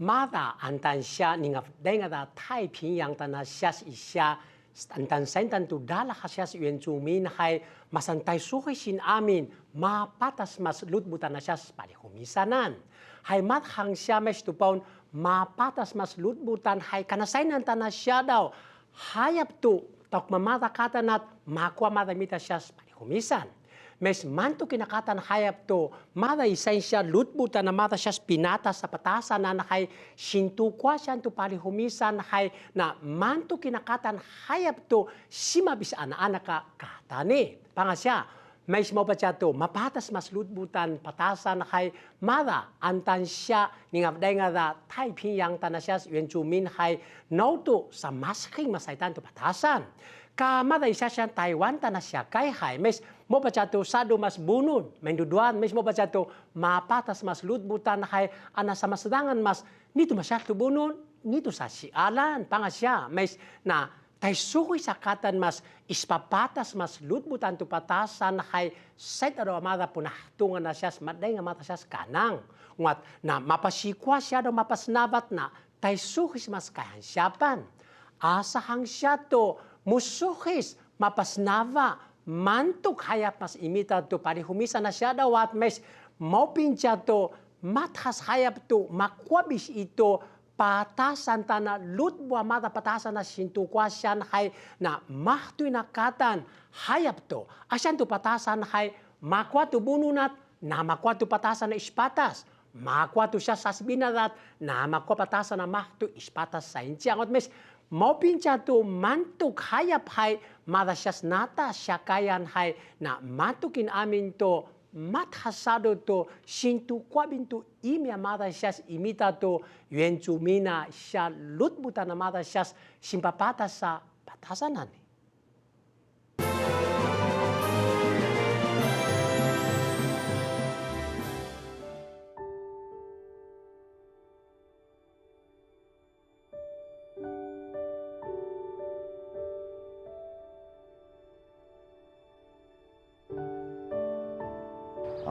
mada antan siya ningaf dengada 太平洋的那下一下。Antan sentan tu dala hasyas yuencumin hai masantay suhisin amin mapatas mas lutbu tanasyas palihumisanan. Hai mat hang siya mes tupon mapatas mas lutbutan hai kanasainan tanasya daw hayap tu tok mamata katanat makwa madamita siyas palihumisan. Mes mantu kinakatan hayap to mada isensya lutbutan na mata siyas pinata sa patasan na hay sintukwa siyan to palihumisan hay na mantu kinakatan hayap to simabis ana-ana ka katani. Pangasya, mes mo pa siya to mapatas mas lutbutan patasan hay mada antan siya ningabday nga da 太平洋 tanasyas yuencumin hay nauto sa masking masaitan to patasan. Kamada isa siya Taiwan tanasya kay hay mes mo pa siya to sado mas bunun menduduan mes mo pa siya to mapatas mas lutbutan hay ana sa masdangan mas nito masya to bunun nito sa sialan pangasya mes na tay sukoy sa katan mas ispapatas mas lutbutan to patasan hay set aro amada punahtungan na siya maday nga mata siya kanang ngat na mapasikwa siya do mapasnavat na tay sukoy mas kahansyapan asahang siya to musuhis mapasnava mantuk hayap mas imita to palihumisan na siya daw at mes maupin siya to mathas hayap to makwabis ito patasan ta na lutbu amata patasan na sintukwa siyan hay na mahtoy nakatan hayap to asyan to patasan hay makwa to bununat na makwa to patasan na ispatas makwa to siya sasbinadat na makwa patasan na mahto ispatas sa insyang at mes maupin siya to mantuk hayap hay madasyas nata siya kayan hay na matukin amin to mathasado to sintukwabin to imi madasyas imita to yuencumina siya lutbutan na madasyas simpapatas sa patasanan.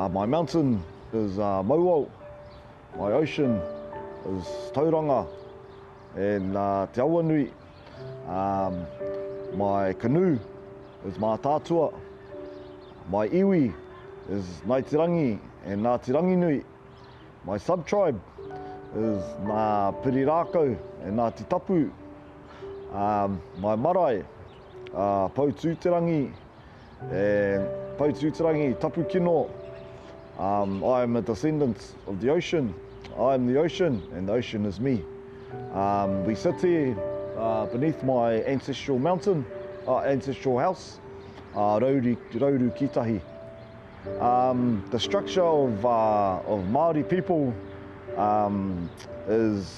My mountain is Mauo, my ocean is Tauranga and Te Awanui. My canoe is Mātātua. My iwi is Ngaitirangi and Ngātirangi Nui. My sub-tribe is Ngā Pirirako and Ngāti Tapu. My marae, Pautūterangi and Pautūterangi Tapu Kino. I am a descendant of the ocean. I am the ocean, and the ocean is me. We sit here beneath my ancestral mountain, ancestral house, Rauru Kitahi. The structure of Māori people is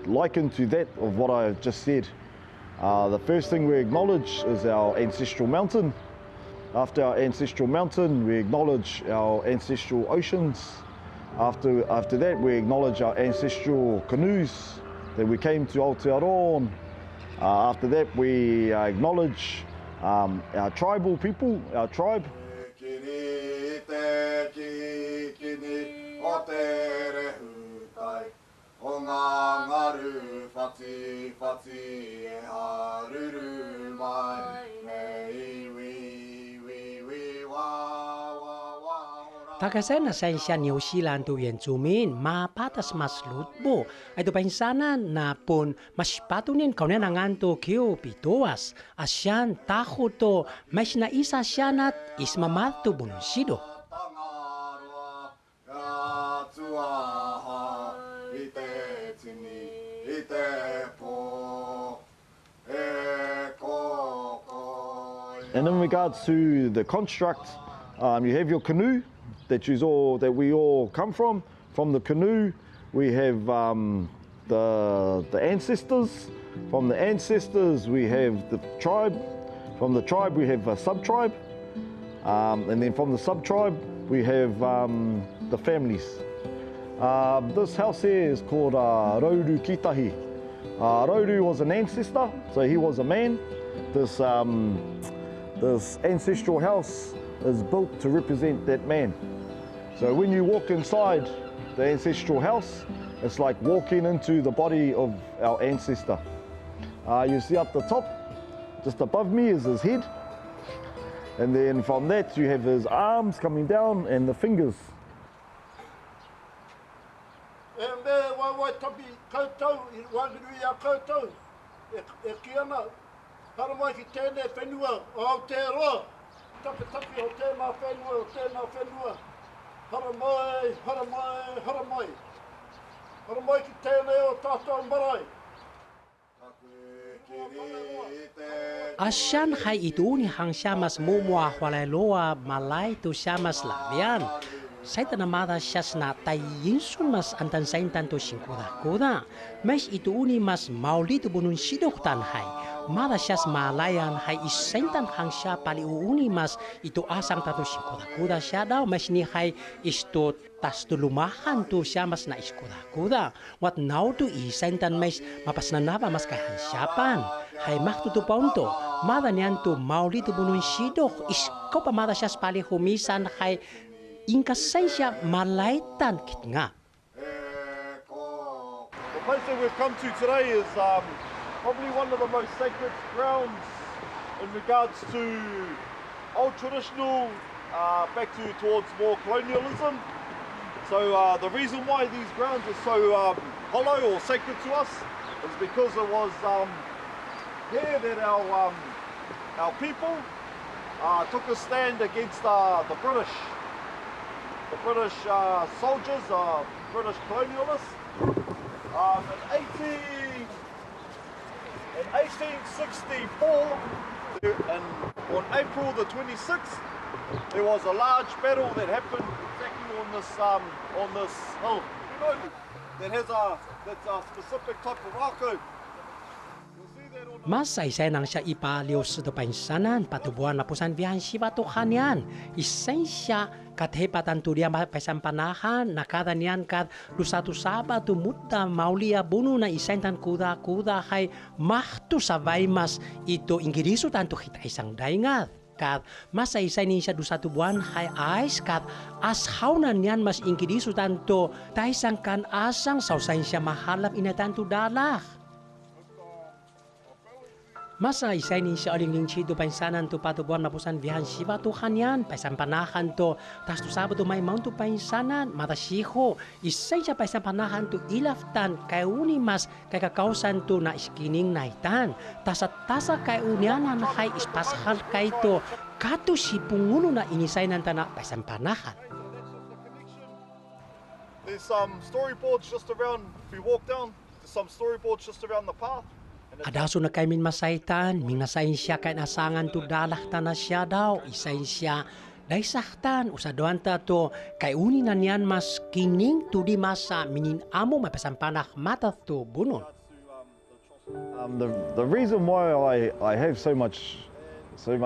likened to that of what I just said. The first thing we acknowledge is our ancestral mountain. After our ancestral mountain, we acknowledge our ancestral oceans. After that, we acknowledge our ancestral canoes that we came to Aotearoa. After that, we acknowledge our tribal people, our tribe. Tagasan na siya New Zealand to yuencumin mapatas mas lutbu. Ito painsanan na pun mas patunin kaunan nangan to kyo Bidois. Asyan taho to mas na isa siyanat ismamat to bunsido. And in regards to the construct, you have your canoe that we all come from. From the canoe, we have the ancestors. From the ancestors, we have the tribe. From the tribe, we have a sub-tribe. And then from the sub-tribe, we have the families. This house here is called Rauru Kitahi. Rauru was an ancestor, so he was a man. This ancestral house is built to represent that man. So when you walk inside the ancestral house, It's like walking into the body of our ancestor. You see up the top, just above me is his head. And then from that you have his arms coming down and the fingers. Asyan hay ituni hang siyamas mumwa Whareroa Marae tu siyamas labian. Saya tanamada siyas na tayinsun mas antan saintan tu singkuda-kuda. Mas ituni mas mauli tu bunun sidoktan hay. Mada siyas malayan hay isentan hang siya palihumisan mas itu asang tatu singkuda-kuda siya daw. Mas ni hay isto tas tulumahan tu siya mas na iskuda-kuda. Wat now tu isentan mas mapasnavas mas kahan siyapan. Hay maktutupaw to. Mada niyan tu mauli tu bunun sidok. Isko pa mada siyas palihumisan hay inkasensya malaitan kit nga. The place that we've come to today is probably one of the most sacred grounds in regards to old traditional, back towards more colonialism. So the reason why these grounds are so hollow or sacred to us is because it was here that our people took a stand against the British. The British soldiers, British colonialists. In 1864, and on April the 26th, there was a large battle that happened exactly on this hill. You know, that's a specific type of rako. Mas isa nang siya ipaliw sa painsanan, patubuan na pusan bihan siya tuhanyan. Isay siya kathepatan tu dia pasampanahan, nakada niyan kad lusatu saba tu mutta maulia bunu na isentan kuda hay mahtu sabay mas ito ingiriso tanto kita isang daingat. Kad mas isa ni siya dusatu buwan hay ais kad ashaunan niyan mas ingiriso tanto taisang kan asang sausain siya mahalap inatanto dalah. Masa isa ni siya aling chido painsanan to patubuan na pusan bihan siya tuhan yan, paisampanahan to, tas to sabado may mount to painsanan, matasiho, isa siya paisampanahan to ilaftan, kay uni mas kay kakausan to na iskining naitan, tas at tasa kay unyanan hay ispashal kay to, kato si punguno na inisay ng tanak paisampanahan. There's some storyboards just around, if you walk down, there's some storyboards just around the path. Adaso na kay min masaitan, minasain siya kay nasangan to dalah na siya daw, isain siya, daisahtan, usadoan ta to, kay uni na niyan mas kining to di masa minin amo mapasampanah mata to bunun. The reason why I have so much, I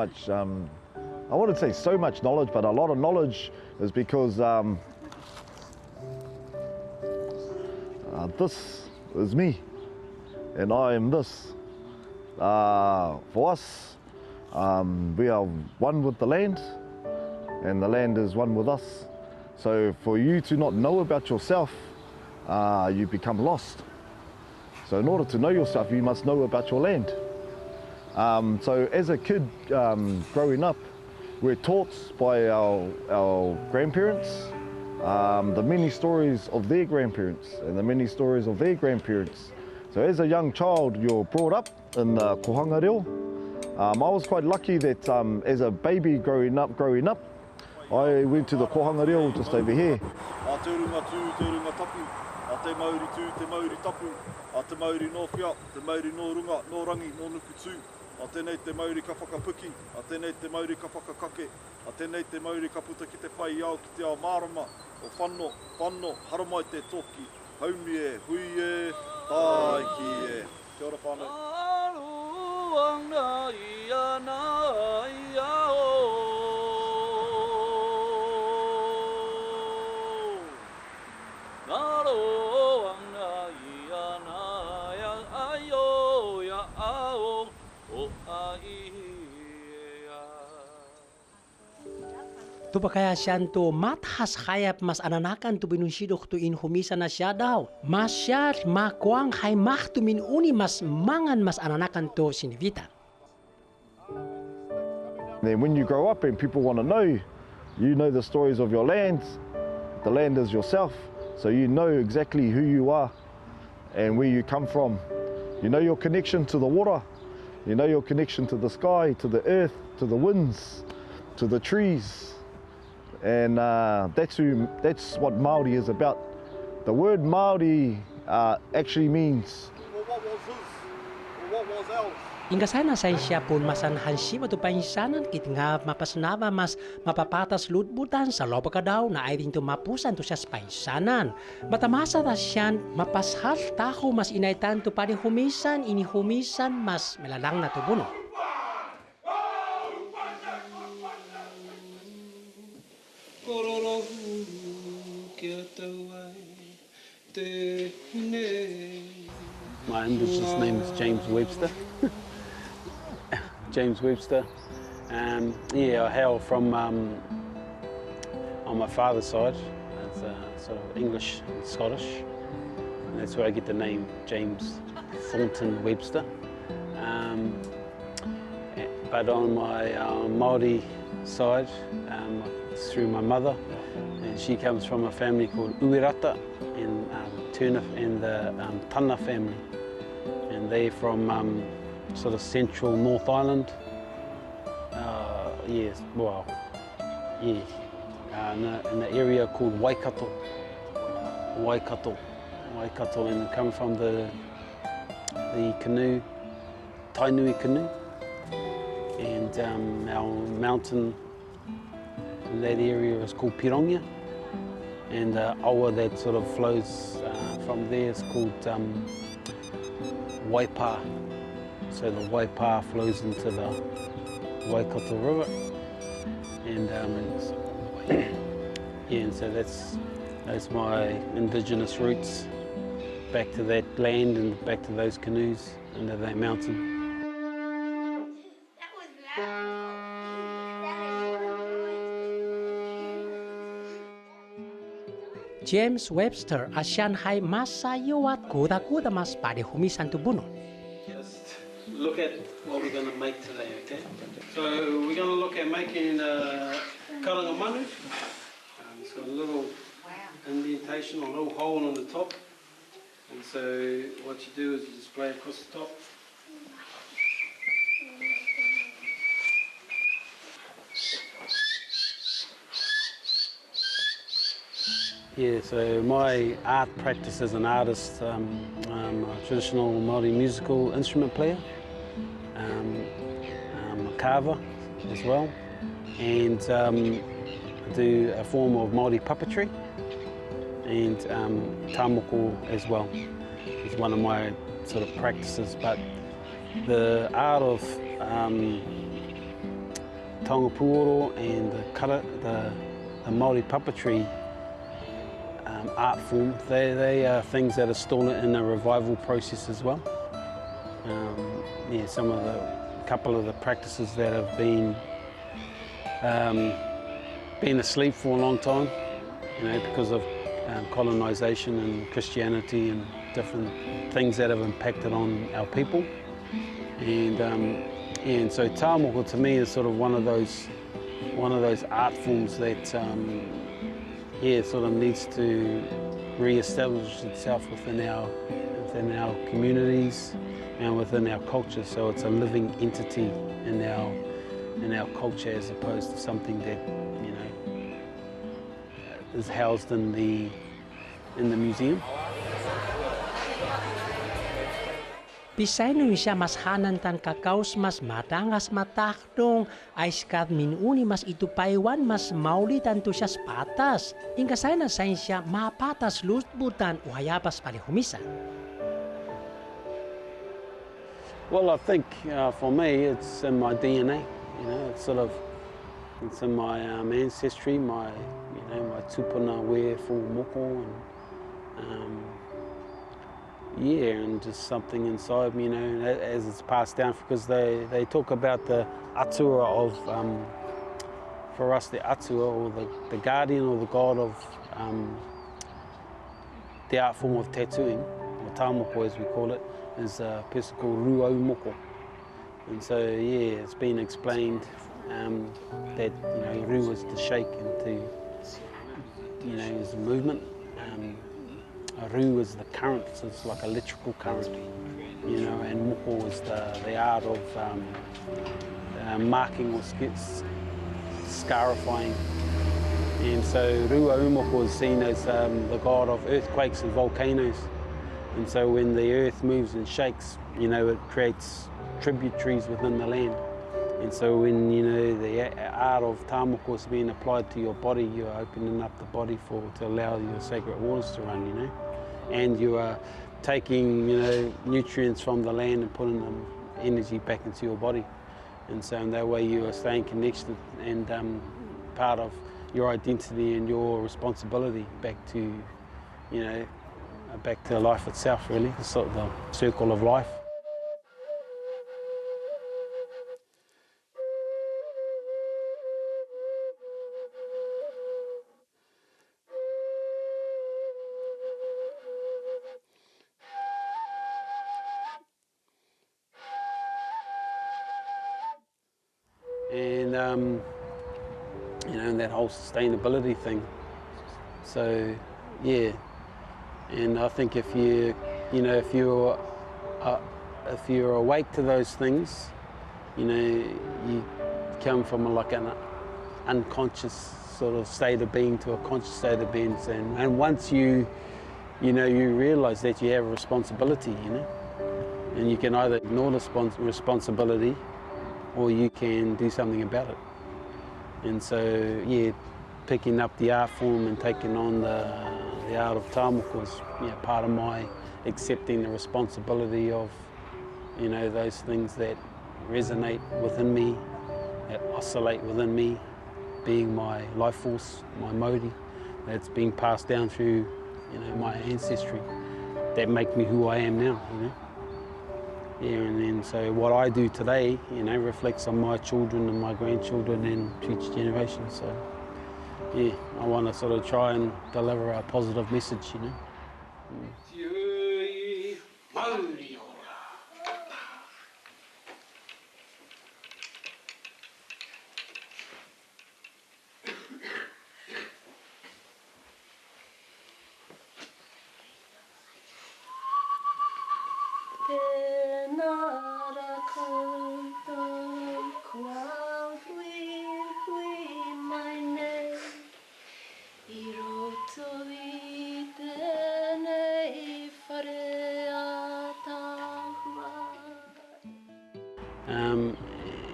wouldn't say so much knowledge, but a lot of knowledge is because this is me. And I am this. For us, we are one with the land, and the land is one with us. So for you to not know about yourself, you become lost. So in order to know yourself, you must know about your land. So as a kid growing up, we're taught by our grandparents the many stories of their grandparents and the many stories of their grandparents. So as a young child, you're brought up in the kohanga reo. I was quite lucky that as a baby growing up, I went to the kohanga reo just over here. Te runga tū, te runga tapu, a te mauri tū, te mauri tapu, a te mauri no whia, te mauri no runga, no rangi, no nuku tū, a tēnei te mauri ka whakapuki, a tēnei te mauri ka whakakake, a tēnei te mauri ka puta ki te whai au ki te ao marama, o whanno, haramai te toki, haumi e, hui e, tai ki e. Kia ora whānau. Aruanga ia na ia o. Aruanga ia na ia ai o ia ao o ai. Tu pakaya siyan to mathas hayap mas ananakan tu binunsidok tu inhumisan na siya daw. Mas siya makuang hay mah tu minuni mas mangan mas ananakan to sinivita. Then when you grow up and people want to know, you know the stories of your land. The land is yourself, so you know exactly who you are and where you come from. You know your connection to the water. You know your connection to the sky, to the earth, to the winds, to the trees. And that's what Māori is about. The word Māori actually means... What was his? What was ours? Hingga sana saya siya pun masan hansiba tu painsanan kit nga mapasnava mas mapapatas lutbutan sa loba ka daw na ay din tu mapusan tu siya painsanan. Matamasa ta siyan mapashal taho mas inaitan tu palihumisan inihumisan mas melalang na tu buno. My Indigenous name is James Webster. James Webster. Yeah, I hail from, on my father's side, it's sort of English and Scottish. And that's where I get the name James Thornton Webster. But on my Māori side, it's through my mother, and she comes from a family called Uirata and the Tana family. And they're from sort of central North Island. Yes, well, yeah, in the area called Waikato, and come from the canoe, Tainui canoe, and our mountain in that area is called Pirongia, and the awa that sort of flows from there is called Waipa. So the Waipa flows into the Waikato River, and yeah, and so that's my indigenous roots, back to that land and back to those canoes under that mountain. James Webster asyan hay masayo at kuda-kuda mas palihumisan tu buno. Just look at what we're going to make today, okay? So we're going to look at making karangamanu. It's got a little indentation, a little hole on the top. And so what you do is you just spray across the top. Yeah, so my art practice as an artist, I'm a traditional Māori musical instrument player, I'm a carver as well, and I do a form of Māori puppetry, and tāmoko as well is one of my sort of practices. But the art of taonga puoro and the Māori puppetry art form, they are things that are still in a revival process as well. Yeah, couple of the practices that have been asleep for a long time, you know, because of colonisation and Christianity and different things that have impacted on our people. And so tāmoko to me is sort of one of those art forms that yeah, sort of needs to re-establish itself within our communities and within our culture. So it's a living entity in our culture, as opposed to something that, you know, is housed in the museum. Bisay nung siya mas hanantan kakaus mas matangas matakdong ay skat minuni mas itupaywan mas maulitan to siya patas. Hingga say na siya mapatas lutbutan o hayapas palihumisan. Well, I think for me it's in my DNA. You know, it's in my ancestry, my tupuna Whareroa Moko, and yeah, and just something inside me, you know, as it's passed down, because they talk about the atua of for us, the atua, or the guardian or the god of the art form of tattooing, or tāmoko as we call it, is a person called Ruaumoko. And so, yeah, it's been explained that, Ru is to shake and to, is a movement. Ru is the current, so it's like electrical current, and moko is the art of marking or scarifying. And so Ruaumoko is seen as the god of earthquakes and volcanoes. And so when the earth moves and shakes, it creates tributaries within the land. And so when, the art of tāmoko is being applied to your body, you're opening up the body to allow your sacred waters to run, And you are taking, nutrients from the land and putting them energy back into your body. And so in that way you are staying connected and part of your identity and your responsibility back to, back to life itself, really, the circle of life. And, that whole sustainability thing. So, yeah. And I think if if you're awake to those things, you come from like an unconscious sort of state of being to a conscious state of being, and once you realise that you have a responsibility, and you can either ignore the responsibility, or you can do something about it. And so, yeah, picking up the art form and taking on the art of tāmoko is part of my accepting the responsibility of, those things that resonate within me, that oscillate within me, being my life force, my mauri, that's being passed down through, my ancestry, that make me who I am now, Yeah, and then so what I do today, reflects on my children and my grandchildren and future generations. So, yeah, I want to sort of try and deliver a positive message,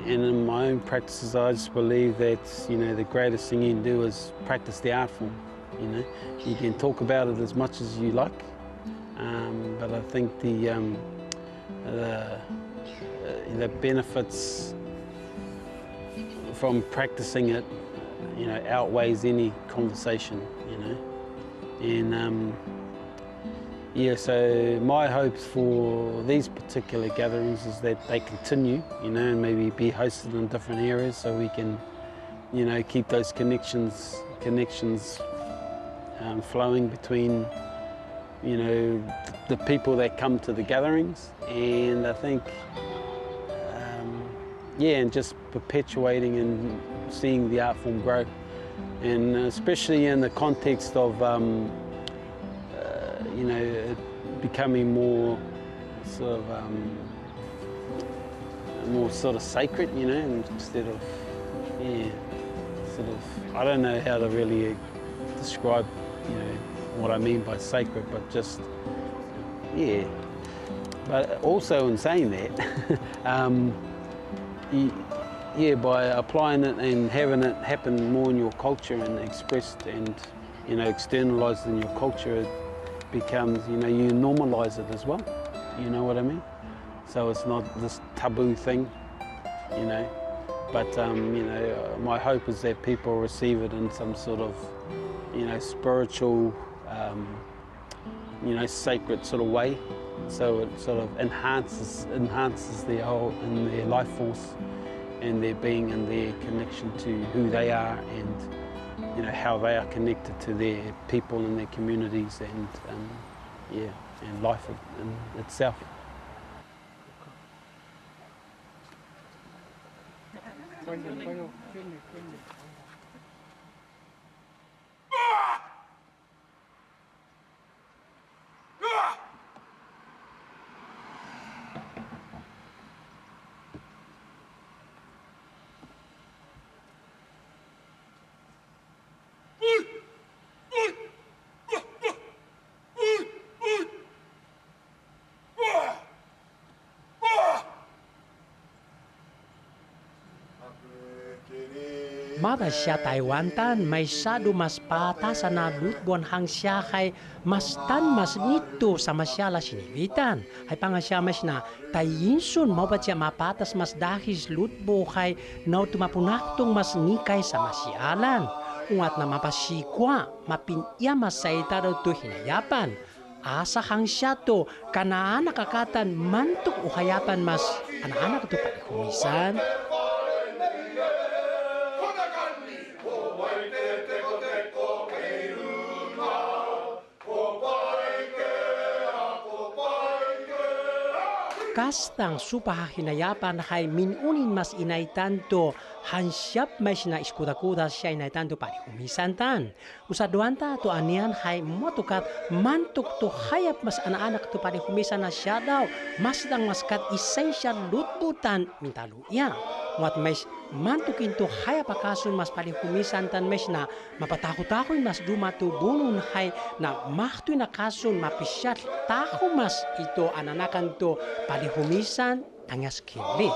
And in my own practices, I just believe that, the greatest thing you can do is practice the art form, You can talk about it as much as you like, but I think the benefits from practicing it, outweighs any conversation, And yeah, so my hopes for these particular gatherings is that they continue, and maybe be hosted in different areas so we can, keep those connections flowing between, the people that come to the gatherings, and I think, yeah, and just perpetuating and seeing the art form grow, and especially in the context of, becoming more sort of sacred, instead of, I don't know how to really describe, what I mean by sacred, but just, yeah. But also in saying that, by applying it and having it happen more in your culture and expressed and, externalized in your culture, it becomes, you normalize it as well, you know what I mean? So it's not this taboo thing, but, my hope is that people receive it in some sort of, spiritual, sacred sort of way, so it sort of enhances their whole, in their life force, their being and their connection to who they are and how they are connected to their people and their communities and life in itself. Mabas siya Taiwan tan may sadu mas patasa na lutbuan hang siya kay mas tan mas nito sa masyala sinivitan. Ay pangasya mas na tayinsun mabat siya mapatas mas dahis lutbo kay na tumapunaktong mas nikay sa masyalan. Ungat na mapasikwa mapinya mas saitaro to hinayapan. Asa hang siya to kanaan nakakatan mantok uhayapan mas anak-anak to palihumisan. Kastang supa hinayapan hay minunin mas inay tanto hansyap mas na iskuda-kuda siya inay tanto palihumisan tan. Usaduan ta to anian hay motukat mantuk to hayap mas anak-anak to palihumisan na siya daw mas dang mas kat essential lutbutan mintaluya. Wat mas mantukin to hayap akasun mas palihumisan tan mas na mapatakot-takoy mas dumato bunun hay na mahtoy na kasun mapisyat taho mas ito ananakan to palihumisan ang askili.